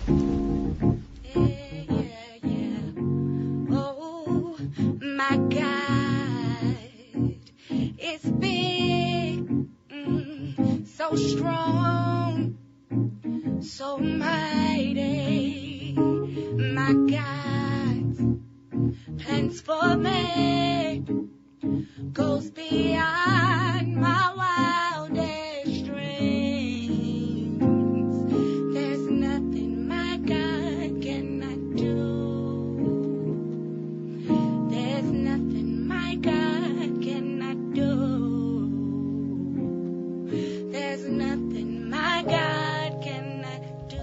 Oh, my God, it's big, so strong, so mighty. My God's plans for me goes beyond my wildest dreams. There's nothing my God cannot do. There's nothing my God cannot do. There's nothing my God cannot do.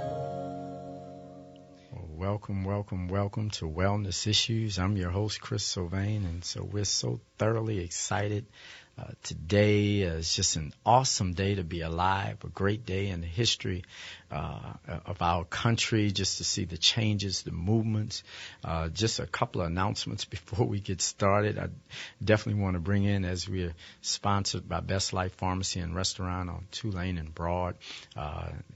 Welcome to Wellness Issues. I'm your host, Chris Sylvain, and so we're so thoroughly excited. Today is just an awesome day to be alive, a great day in the history of our country, just to see the changes, the movements. Just a couple of announcements before we get started. I definitely want to bring in, as we are sponsored by Best Life Pharmacy and Restaurant on Tulane and Broad.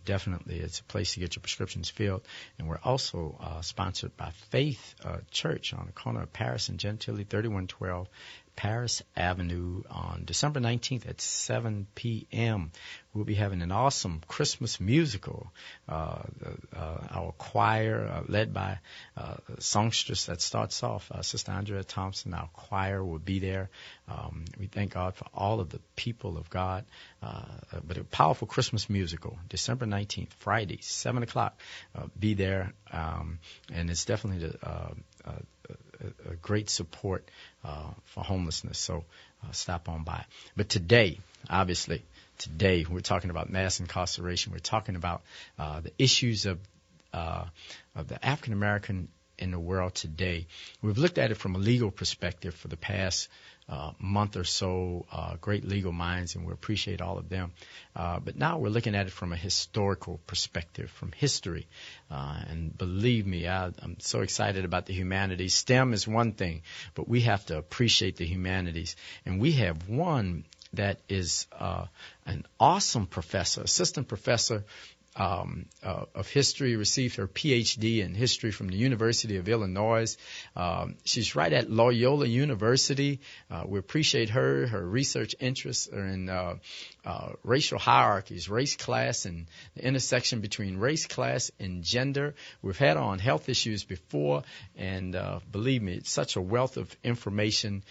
Definitely, it's a place to get your prescriptions filled. And we're also sponsored by Faith Church on the corner of Paris and Gentilly, 3112 Paris Avenue on December 19th at 7 p.m. We'll be having an awesome Christmas musical. Our choir, led by a songstress that starts off, Sister Andrea Thompson, our choir will be there. We thank God for all of the people of God. But a powerful Christmas musical, December 19th, Friday, 7 o'clock. Be there. And it's definitely a great support for homelessness, so stop on by. But today we're talking about mass incarceration. We're talking about the issues of the African American in the world today. We've looked at it from a legal perspective for the past month or so, great legal minds, and we appreciate all of them. But now we're looking at it from a historical perspective, from history. And believe me, I'm so excited about the humanities. STEM is one thing, but we have to appreciate the humanities. And we have one that is an awesome professor, assistant professor of history, received her Ph.D. in history from the University of Illinois. She's right at Loyola University. We appreciate her. Her research interests are in racial hierarchies, race, class, and the intersection between race, class, and gender. We've had her on health issues before, and believe me, it's such a wealth of information.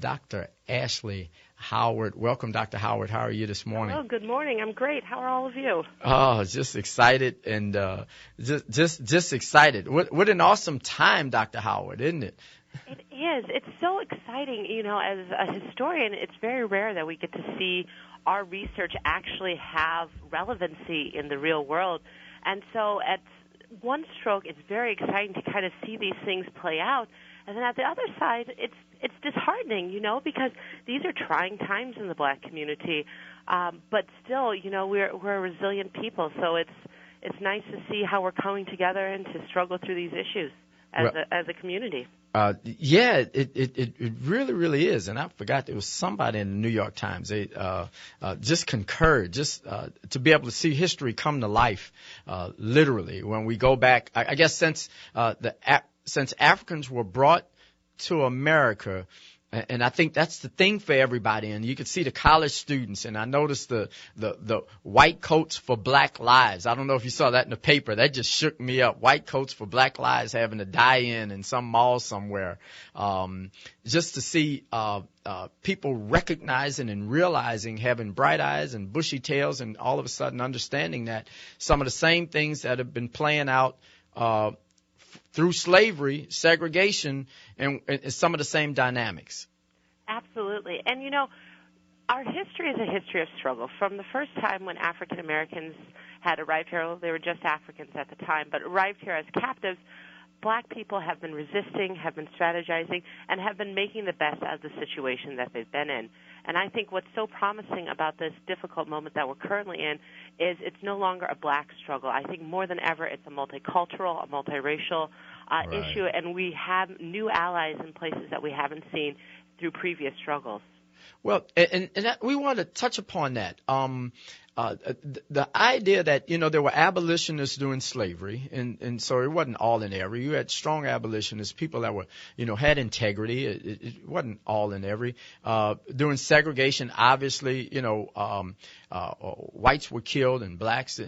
Dr. Ashley Howard. Welcome, Dr. Howard. How are you this morning? Oh, good morning. I'm great. How are all of you? Oh, just excited and just excited. What an awesome time, Dr. Howard, isn't it? It is. It's so exciting. You know, as a historian, it's very rare that we get to see our research actually have relevancy in the real world. And so at one stroke, it's very exciting to kind of see these things play out. And then at the other side, it's disheartening, you know, because these are trying times in the black community. But still, you know, we're a resilient people, so it's nice to see how we're coming together and to struggle through these issues as a community. Yeah, it really, really is. And I forgot there was somebody in the New York Times. They just concurred, to be able to see history come to life, literally. When we go back, I guess since Africans were brought to America, and I think that's the thing for everybody. And you can see the college students, and I noticed the white coats for Black Lives. I don't know if you saw that in the paper. That just shook me up. White coats for Black Lives having a die-in in some mall somewhere. Just to see people recognizing and realizing, having bright eyes and bushy tails, and all of a sudden understanding that some of the same things that have been playing out through slavery, segregation, and some of the same dynamics. Absolutely. And, you know, our history is a history of struggle. From the first time when African Americans had arrived here, well, they were just Africans at the time, but arrived here as captives, black people have been resisting, have been strategizing, and have been making the best out of the situation that they've been in. And I think what's so promising about this difficult moment that we're currently in is it's no longer a black struggle. I think more than ever it's a multicultural, a multiracial issue, and we have new allies in places that we haven't seen through previous struggles. Well, and that, we want to touch upon that. the idea that, there were abolitionists during slavery, and so it wasn't all in every. You had strong abolitionists, people that were, had integrity. It wasn't all in every. During segregation, obviously, whites were killed and blacks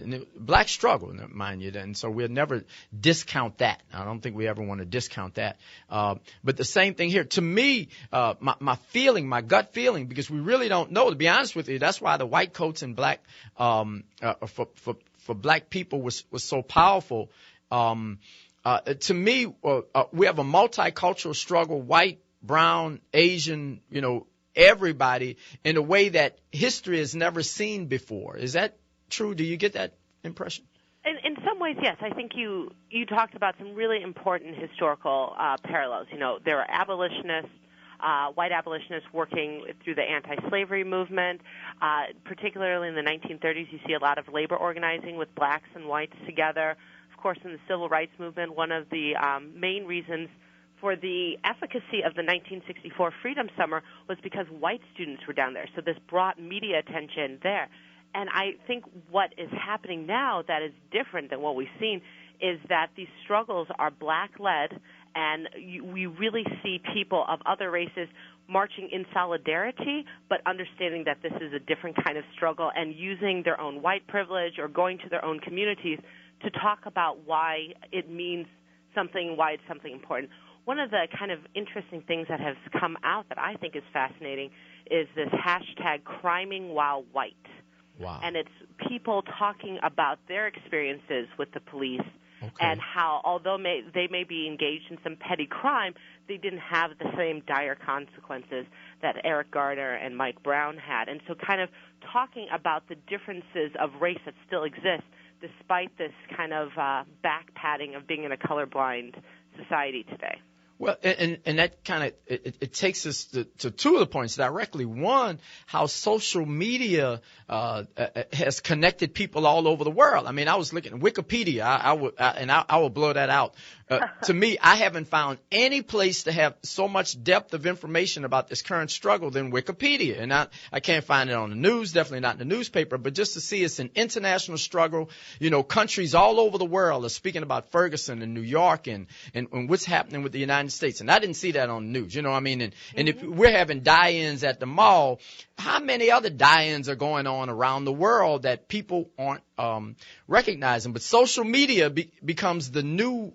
struggled, mind you. And so we'll never discount that. I don't think we ever want to discount that. But the same thing here. To me, my gut feeling, because we really don't know, to be honest with you, that's why the white coats and black for black people was so powerful. To me, we have a multicultural struggle, white, brown, Asian, everybody, in a way that history has never seen before. Is that true? Do you get that impression? In some ways, yes. I think you talked about some really important historical parallels. There were abolitionists, white abolitionists working through the anti-slavery movement. Particularly in the 1930s, you see a lot of labor organizing with blacks and whites together. Of course, in the civil rights movement, one of the main reasons for the efficacy of the 1964 Freedom Summer was because white students were down there. So this brought media attention there. And I think what is happening now that is different than what we've seen is that these struggles are black-led, and we really see people of other races marching in solidarity, but understanding that this is a different kind of struggle and using their own white privilege or going to their own communities to talk about why it means something, why it's something important. One of the kind of interesting things that has come out that I think is fascinating is this hashtag criming while white. Wow. And it's people talking about their experiences with the police and how, although they may be engaged in some petty crime, they didn't have the same dire consequences that Eric Garner and Mike Brown had. And so kind of talking about the differences of race that still exist despite this kind of back-patting of being in a colorblind society today. Well, and that kind of, it takes us to two of the points directly. One, how social media has connected people all over the world. I mean, I was looking at Wikipedia, I will blow that out. To me, I haven't found any place to have so much depth of information about this current struggle than Wikipedia. And I can't find it on the news, definitely not in the newspaper, but just to see it's an international struggle. Countries all over the world are speaking about Ferguson and New York and what's happening with the United States. And I didn't see that on the news, what I mean? And if we're having die-ins at the mall, how many other die-ins are going on around the world that people aren't recognizing? But social media becomes the new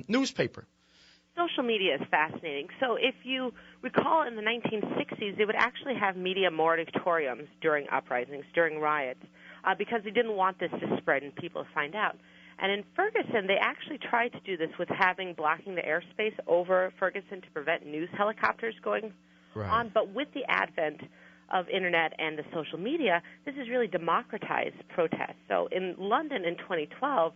newspaper. Social media is fascinating. So if you recall, in the 1960s, they would actually have media moratoriums during uprisings, during riots, because they didn't want this to spread and people to find out. And in Ferguson, they actually tried to do this with blocking the airspace over Ferguson to prevent news helicopters going on. But with the advent of Internet and the social media, this has really democratized protests. So in London in 2012,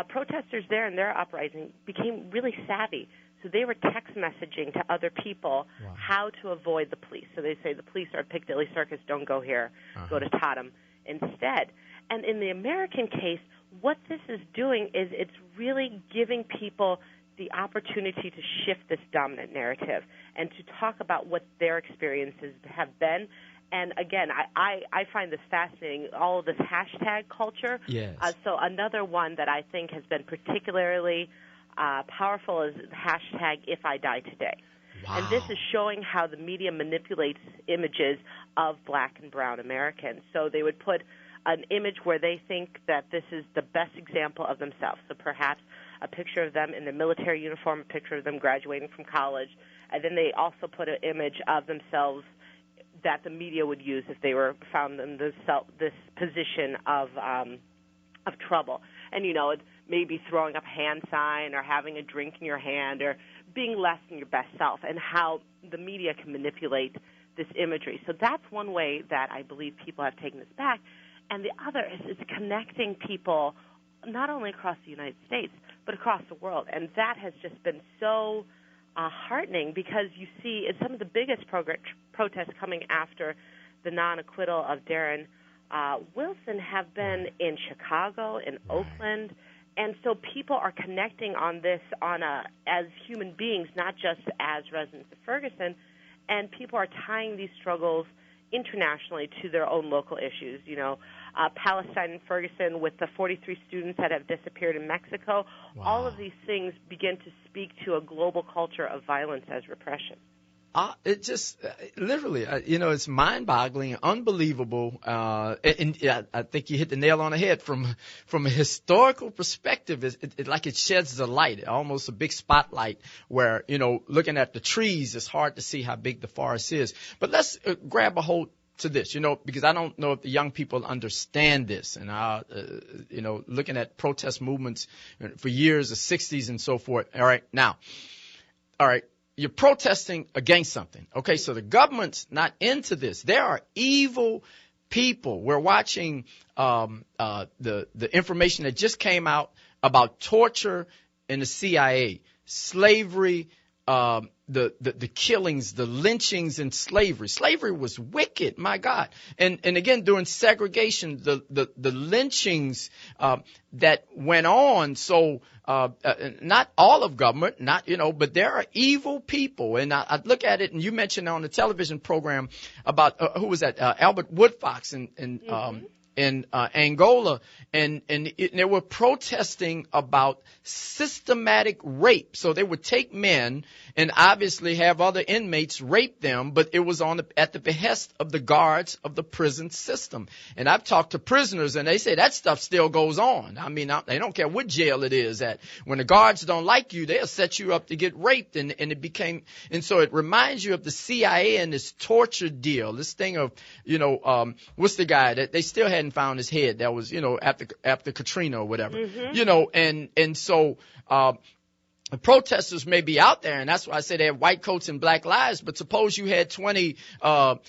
protesters there in their uprising became really savvy. So they were text messaging to other people how to avoid the police. So they say the police are at Piccadilly Circus, don't go here, go to Tottenham instead. And in the American case, what this is doing is it's really giving people the opportunity to shift this dominant narrative and to talk about what their experiences have been. And again, I find this fascinating, all of this hashtag culture. Yes. So another one that I think has been particularly powerful is hashtag If I Die Today. Wow. And this is showing how the media manipulates images of black and brown Americans. So they would put an image where they think that this is the best example of themselves. So perhaps a picture of them in the military uniform, a picture of them graduating from college, and then they also put an image of themselves that the media would use if they were found in this position of trouble. And, it may be throwing up a hand sign or having a drink in your hand or being less than your best self, and how the media can manipulate this imagery. So that's one way that I believe people have taken this back. And the other is it's connecting people not only across the United States, but across the world. And that has just been so heartening, because you see some of the biggest protests coming after the non-acquittal of Darren Wilson have been in Chicago, in Oakland. And so people are connecting on this as human beings, not just as residents of Ferguson. And people are tying these struggles internationally to their own local issues. Palestine and Ferguson with the 43 students that have disappeared in Mexico. Wow. All of these things begin to speak to a global culture of violence as repression. It just literally, it's mind-boggling, unbelievable, and I think you hit the nail on the head. From a historical perspective, it sheds the light, almost a big spotlight. Where looking at the trees, it's hard to see how big the forest is. But let's grab a hold to this, because I don't know if the young people understand this. And looking at protest movements for years, the '60s and so forth. All right. You're protesting against something. Okay, so the government's not into this. There are evil people. We're watching the information that just came out about torture in the CIA, slavery, the killings, the lynchings in slavery. Slavery was wicked, my God. And again, during segregation, the lynchings that went on. So not all of government, but there are evil people. And I look at it, and you mentioned on the television program about who was that? Albert Woodfox in Angola, and they were protesting about systematic rape. So they would take men and obviously have other inmates rape them, but it was at the behest of the guards of the prison system. And I've talked to prisoners, and they say that stuff still goes on. I mean, they don't care what jail it is at. When the guards don't like you, they'll set you up to get raped, and so it reminds you of the CIA and this torture deal, this thing of, what's the guy that they still hadn't found his head, that was, after Katrina or whatever, and so the protesters may be out there, and that's why I say they have white coats and black lives. But suppose you had 20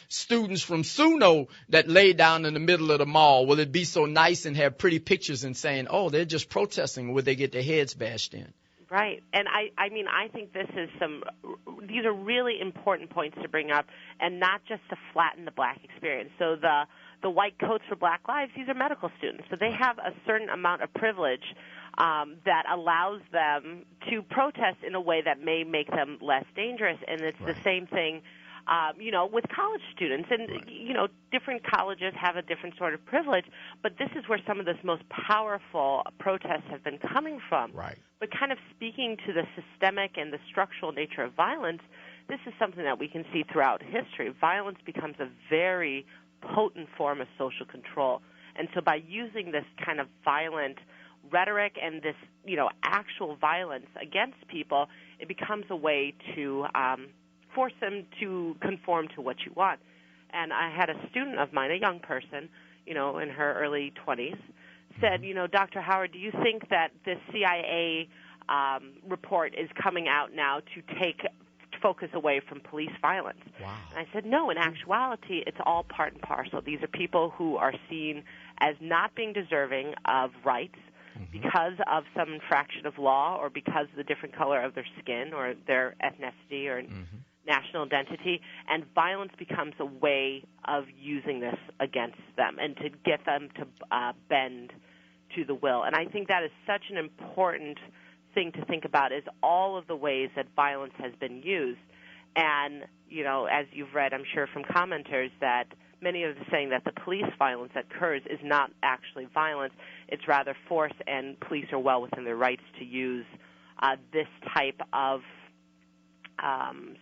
students from SUNO that lay down in the middle of the mall. Will it be so nice and have pretty pictures and saying, oh, they're just protesting? Would they get their heads bashed in? Right. And I think these are really important points to bring up, and not just to flatten the black experience. So the white coats for Black Lives, these are medical students. So they have a certain amount of privilege that allows them to protest in a way that may make them less dangerous. And it's the same thing, with college students. And, different colleges have a different sort of privilege, but this is where some of this most powerful protests have been coming from. Right. But kind of speaking to the systemic and the structural nature of violence, this is something that we can see throughout history. Violence becomes a very potent form of social control. And so by using this kind of violent rhetoric and this, actual violence against people, it becomes a way to force them to conform to what you want. And I had a student of mine, a young person, in her early 20s, said, Dr. Howard, do you think that this CIA report is coming out now to take focus away from police violence? Wow. And I said, no, in actuality, it's all part and parcel. These are people who are seen as not being deserving of rights because of some infraction of law, or because of the different color of their skin or their ethnicity or national identity, and violence becomes a way of using this against them and to get them to bend to the will. And I think that is such an important thing to think about, is all of the ways that violence has been used. And, as you've read, I'm sure, from commenters, that many of them saying that the police violence that occurs is not actually violence, it's rather force, and police are well within their rights to use this type of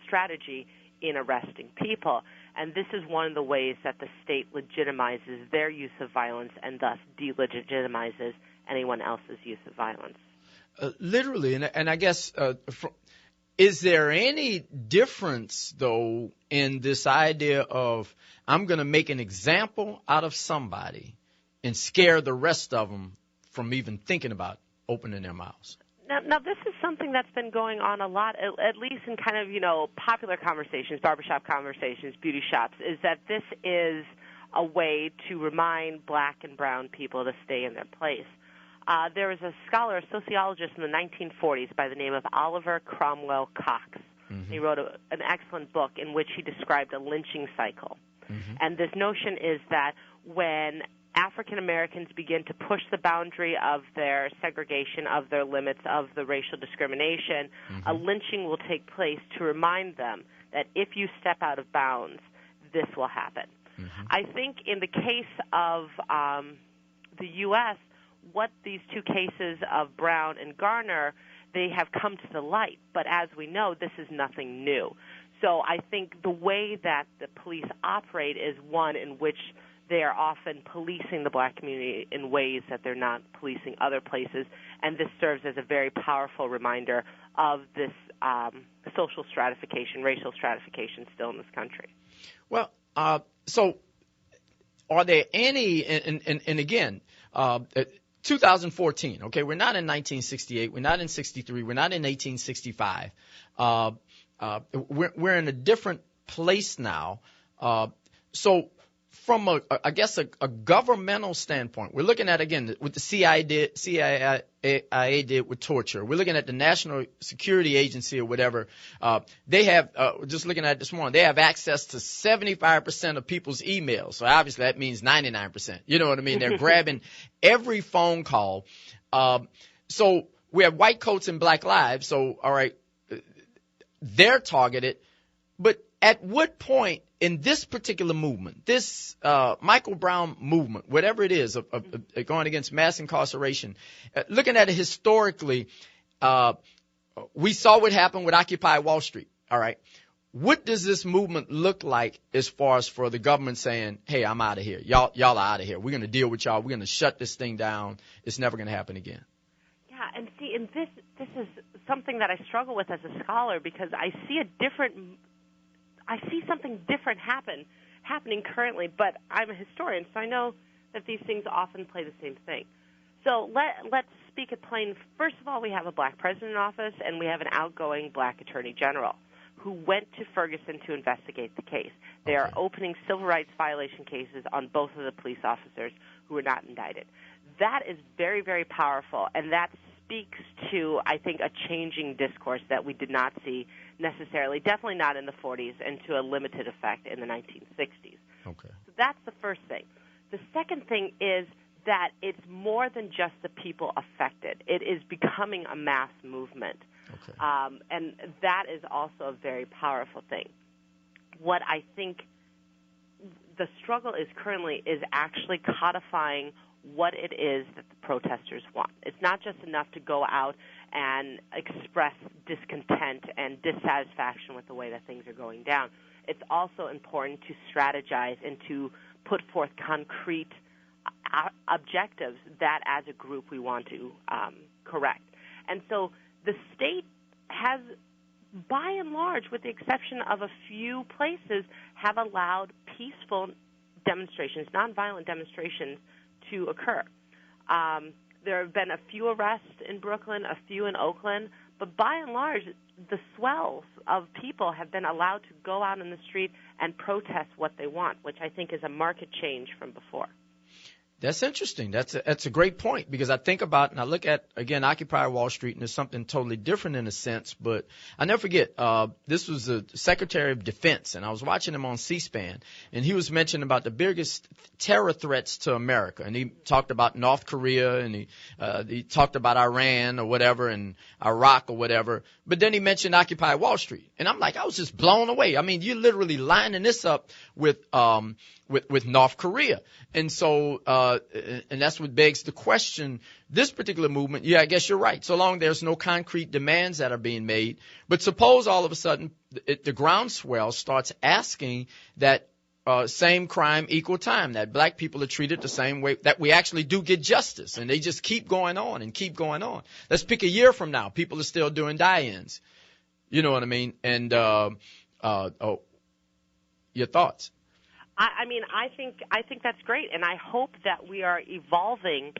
strategy in arresting people. And this is one of the ways that the state legitimizes their use of violence and thus delegitimizes anyone else's use of violence. Literally, and I guess, is there any difference, though, in this idea of I'm going to make an example out of somebody and scare the rest of them from even thinking about opening their mouths? Now, this is something that's been going on a lot, at least in kind of, popular conversations, barbershop conversations, beauty shops, is that this is a way to remind black and brown people to stay in their place. There was a scholar, a sociologist in the 1940s by the name of Oliver Cromwell Cox. He wrote an excellent book in which he described a lynching cycle. And this notion is that when African Americans begin to push the boundary of their segregation, of their limits, of the racial discrimination, a lynching will take place to remind them that if you step out of bounds, this will happen. I think in the case of the U.S., what these two cases of Brown and Garner, they have come to the light. But as we know, this is nothing new. So I think the way that the police operate is one in which they are often policing the black community in ways that they're not policing other places, and this serves as a very powerful reminder of this social stratification, racial stratification still in this country. Well, so are there any, and again, 2014, okay, we're not in 1968, we're not in 63, we're not in 1865. We're in a different place now. So from I guess a governmental standpoint, we're looking at, again, what the CIA did with torture. We're looking at the National Security Agency or whatever. They have, just looking at it this morning, they have access to 75% of people's emails. So obviously that means 99%. You know what I mean? They're grabbing every phone call. So we have white coats and black lives. So, all right, they're targeted. But at what point in this particular movement, this Michael Brown movement, whatever it is, of going against mass incarceration, looking at it historically, we saw what happened with Occupy Wall Street. All right. What does this movement look like as far as for the government saying, hey, I'm out of here. Y'all are out of here. We're going to deal with y'all. We're going to shut this thing down. It's never going to happen again. Yeah, and see, and this is something that I struggle with as a scholar, because I see something different happening currently, but I'm a historian, so I know that these things often play the same thing. So let's speak it plain. First of all, we have a black president in office, and we have an outgoing black attorney general who went to Ferguson to investigate the case. They are opening civil rights violation cases on both of the police officers who were not indicted. That is very, very powerful, and that speaks to, I think, a changing discourse that we did not see necessarily, definitely not in the 40s, and to a limited effect in the 1960s. Okay. So that's the first thing. The second thing is that it's more than just the people affected. It is becoming a mass movement. Okay. And that is also a very powerful thing. What I think the struggle is currently is actually codifying what it is that the protesters want. It's not just enough to go out and express discontent and dissatisfaction with the way that things are going down. It's also important to strategize and to put forth concrete objectives that as a group we want to correct. And so the state has, by and large, with the exception of a few places, have allowed peaceful demonstrations, nonviolent demonstrations, to occur. There have been a few arrests in Brooklyn, a few in Oakland, but by and large, the swells of people have been allowed to go out in the street and protest what they want, which I think is a marked change from before. That's interesting. That's a great point, because I think about and I look at, again, Occupy Wall Street, and it's something totally different in a sense. But I never forget, this was the Secretary of Defense, and I was watching him on C-SPAN, and he was mentioning about the biggest terror threats to America. And he talked about North Korea, and he talked about Iran or whatever, and Iraq or whatever. But then he mentioned Occupy Wall Street. And I'm like, I was just blown away. I mean, you're literally lining this up with North Korea. And so, and that's what begs the question, this particular movement, yeah, I guess you're right. So long there's no concrete demands that are being made. But suppose all of a sudden the groundswell starts asking that same crime, equal time, that black people are treated the same way, that we actually do get justice. And they just keep going on and keep going on. Let's pick a year from now. People are still doing die-ins. You know what I mean? And your thoughts? I think that's great, and I hope that we are evolving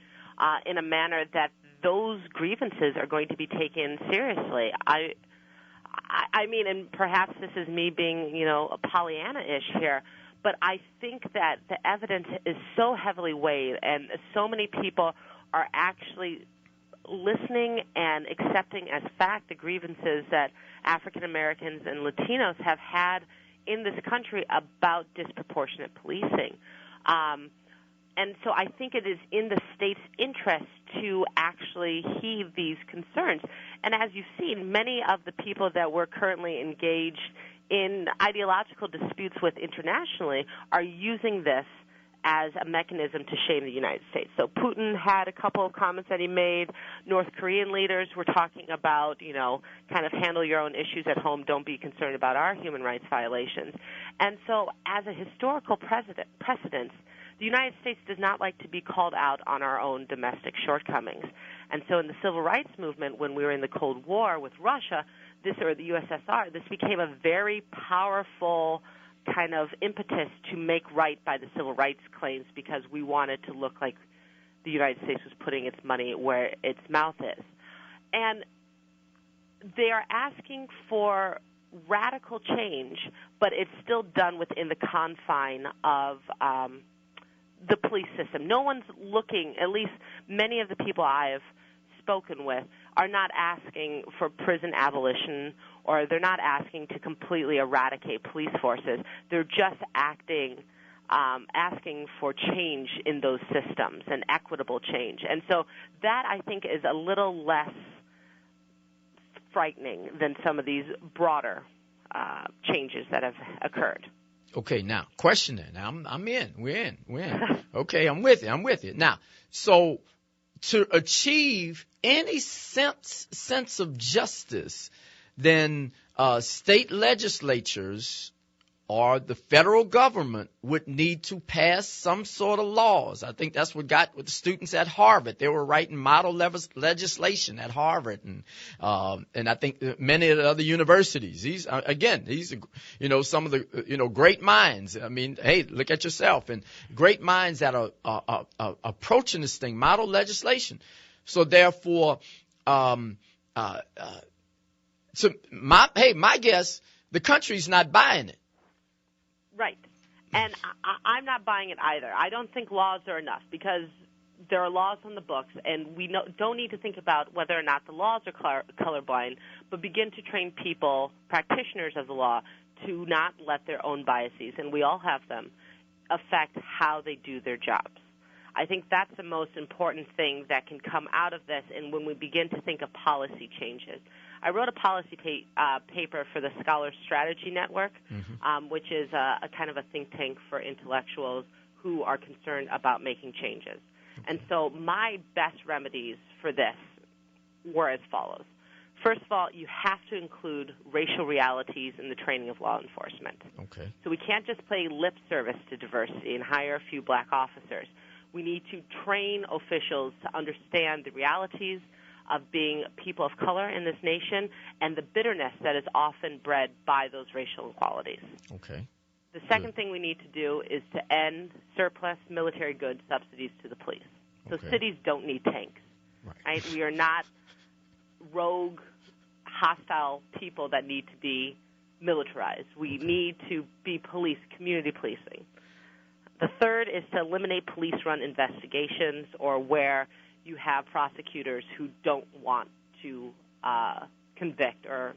in a manner that those grievances are going to be taken seriously. I mean, and perhaps this is me being, a Pollyanna-ish here, but I think that the evidence is so heavily weighed, and so many people are actually listening and accepting as fact the grievances that African Americans and Latinos have had in this country about disproportionate policing. And so I think it is in the state's interest to actually heed these concerns. And as you've seen, many of the people that were currently engaged in ideological disputes with internationally are using this as a mechanism to shame the United States. So Putin had a couple of comments that he made. North Korean leaders were talking about, kind of handle your own issues at home. Don't be concerned about our human rights violations. And so as a historical precedent, the United States does not like to be called out on our own domestic shortcomings. And so in the Civil Rights Movement, when we were in the Cold War with Russia, the USSR, this became a very powerful kind of impetus to make right by the civil rights claims because we wanted to look like the United States was putting its money where its mouth is. And they are asking for radical change, but it's still done within the confine of the police system. No one's looking, at least many of the people I have spoken with, are not asking for prison abolition, or they're not asking to completely eradicate police forces. They're just asking for change in those systems and equitable change. And so that, I think, is a little less frightening than some of these broader changes that have occurred. Okay, now, question then. Now, I'm in. We're in. Okay, I'm with you. Now, so to achieve any sense of justice, then state legislatures or the federal government would need to pass some sort of laws. I think that's what got with the students at Harvard. They were writing model legislation at Harvard, and I think many of the other universities. These are some of the great minds. I mean, hey, look at yourself, and great minds that are approaching this thing, model legislation. So therefore, my guess, the country's not buying it. Right. And I'm not buying it either. I don't think laws are enough because there are laws on the books, and we don't need to think about whether or not the laws are colorblind, but begin to train people, practitioners of the law, to not let their own biases, and we all have them, affect how they do their jobs. I think that's the most important thing that can come out of this, and when we begin to think of policy changes. I wrote a policy paper for the Scholar Strategy Network, which is a kind of a think tank for intellectuals who are concerned about making changes. And so my best remedies for this were as follows. First of all, you have to include racial realities in the training of law enforcement. Okay. So we can't just play lip service to diversity and hire a few black officers. We need to train officials to understand the realities of being people of color in this nation and the bitterness that is often bred by those racial inequalities. Okay. The second thing we need to do is to end surplus military goods subsidies to the police. So cities don't need tanks. Right? We are not rogue, hostile people that need to be militarized. We need to be community policing. The third is to eliminate police-run investigations or where you have prosecutors who don't want to convict or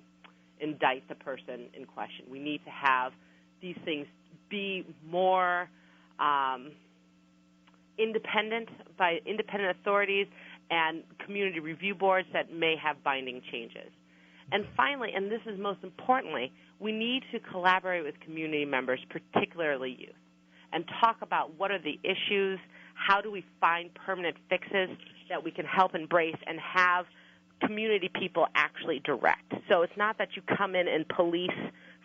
indict the person in question. We need to have these things be more independent by independent authorities and community review boards that may have binding changes. And finally, and this is most importantly, we need to collaborate with community members, particularly youth, and talk about what are the issues, how do we find permanent fixes that we can help embrace and have community people actually direct. So it's not that you come in and police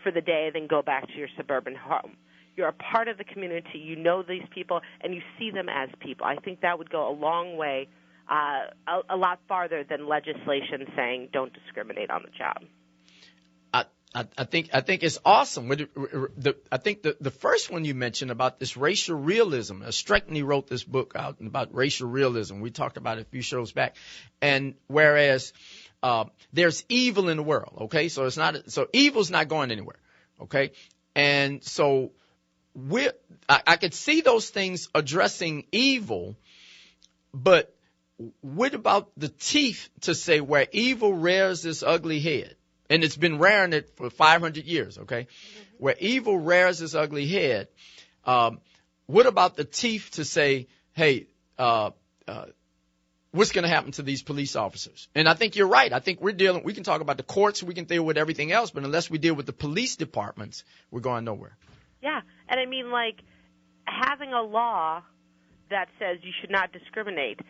for the day, then go back to your suburban home. You're a part of the community. You know these people, and you see them as people. I think that would go a long way, a lot farther than legislation saying don't discriminate on the job. I think it's awesome. I think the first one you mentioned about this racial realism. Streckney wrote this book out about racial realism. We talked about it a few shows back. And whereas there's evil in the world, okay? So evil's not going anywhere, okay? And so I could see those things addressing evil, but what about the teeth to say where evil rears its ugly head? And it's been rearing it for 500 years, okay? Mm-hmm. Where evil rears its ugly head, what about the teeth to say, hey, what's going to happen to these police officers? And I think you're right. I think we can talk about the courts, we can deal with everything else, but unless we deal with the police departments, we're going nowhere. Yeah, and I mean, like, having a law that says you should not discriminate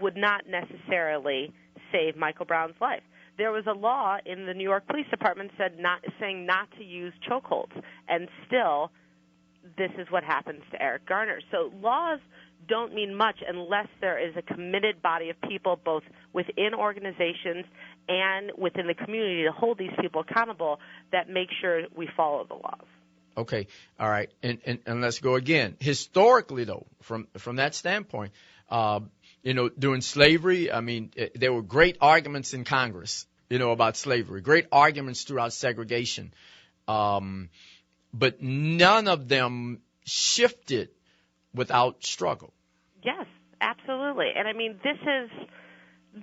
would not necessarily save Michael Brown's life. There was a law in the New York Police Department saying not to use chokeholds, and still this is what happens to Eric Garner. So laws don't mean much unless there is a committed body of people, both within organizations and within the community, to hold these people accountable that make sure we follow the laws. Okay, all right, and let's go again. Historically, though, from that standpoint, during slavery, I mean, there were great arguments in Congress, about slavery, great arguments throughout segregation, but none of them shifted without struggle. Yes, absolutely. And I mean, this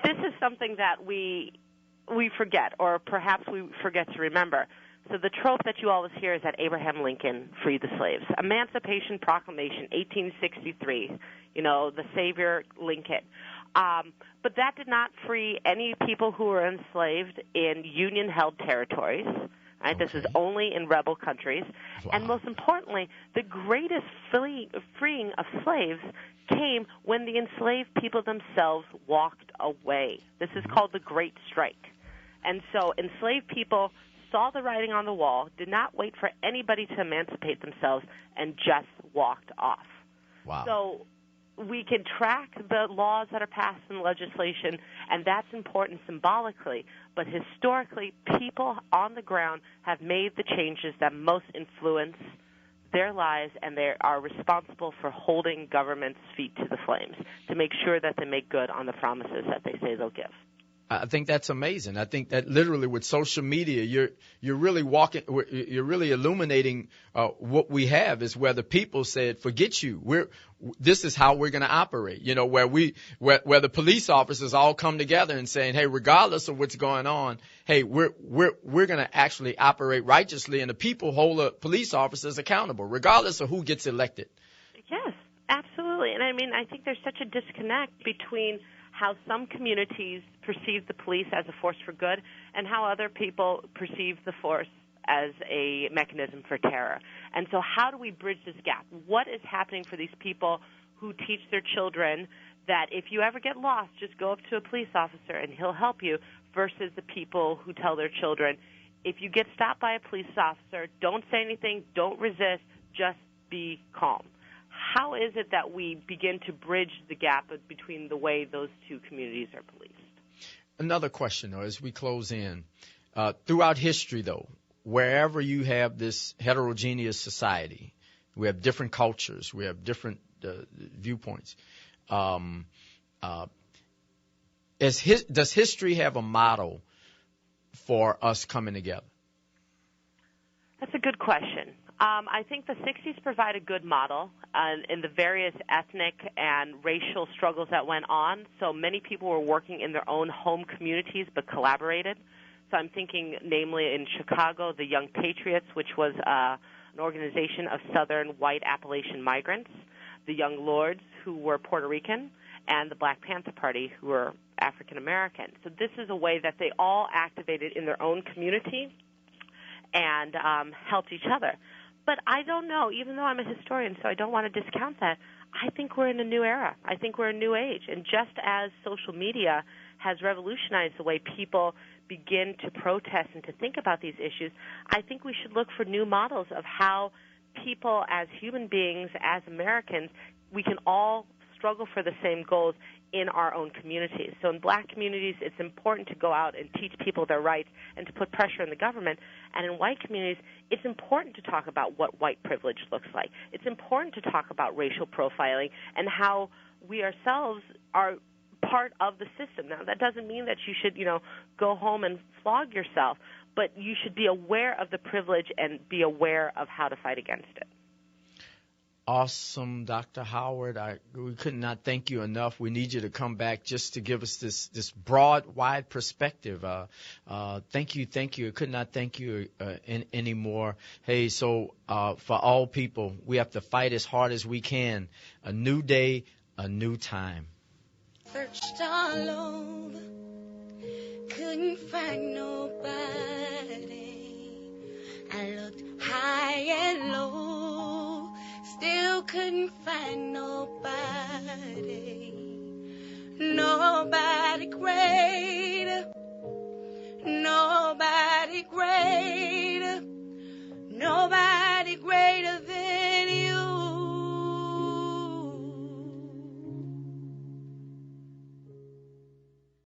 is something that we forget, or perhaps we forget to remember. So the trope that you always hear is that Abraham Lincoln freed the slaves. Emancipation Proclamation, 1863, the savior Lincoln. But that did not free any people who were enslaved in Union-held territories. Right? Okay. This is only in rebel countries. Wow. And most importantly, the greatest freeing of slaves came when the enslaved people themselves walked away. This is called the Great Strike. And so enslaved people saw the writing on the wall, did not wait for anybody to emancipate themselves, and just walked off. Wow. So we can track the laws that are passed in legislation, and that's important symbolically, but historically, people on the ground have made the changes that most influence their lives, and they are responsible for holding government's feet to the flames to make sure that they make good on the promises that they say they'll give. I think that's amazing. I think that literally with social media, you're really illuminating what we have is where the people said, "Forget you. This is how we're going to operate." Where the police officers all come together and saying, "Hey, regardless of what's going on, hey, we're going to actually operate righteously, and the people hold the police officers accountable, regardless of who gets elected." Yes, absolutely. And I mean, I think there's such a disconnect between how some communities perceive the police as a force for good and how other people perceive the force as a mechanism for terror. And so how do we bridge this gap? What is happening for these people who teach their children that if you ever get lost, just go up to a police officer and he'll help you, versus the people who tell their children, if you get stopped by a police officer, don't say anything, don't resist, just be calm. How is it that we begin to bridge the gap between the way those two communities are policed? Another question, though, as we close in. Throughout history, though, wherever you have this heterogeneous society, we have different cultures, we have different viewpoints. Does history have a model for us coming together? That's a good question. I think the 60s provide a good model in the various ethnic and racial struggles that went on. So many people were working in their own home communities but collaborated. So I'm thinking namely in Chicago, the Young Patriots, which was an organization of Southern white Appalachian migrants, the Young Lords, who were Puerto Rican, and the Black Panther Party, who were African American. So this is a way that they all activated in their own community and helped each other. But I don't know, even though I'm a historian, so I don't want to discount that, I think we're in a new era. I think we're in a new age. And just as social media has revolutionized the way people begin to protest and to think about these issues, I think we should look for new models of how people as human beings, as Americans, we can all struggle for the same goals in our own communities. So in black communities, it's important to go out and teach people their rights and to put pressure on the government. And in white communities, it's important to talk about what white privilege looks like. It's important to talk about racial profiling and how we ourselves are part of the system. Now, that doesn't mean that you should, go home and flog yourself, but you should be aware of the privilege and be aware of how to fight against it. Awesome, Dr. Howard. We could not thank you enough. We need you to come back just to give us this broad, wide perspective. Thank you. I could not thank you anymore. Hey, so for all people, we have to fight as hard as we can. A new day, a new time. searched all over, couldn't find nobody. I looked high and low, still couldn't find nobody. Nobody great, nobody great.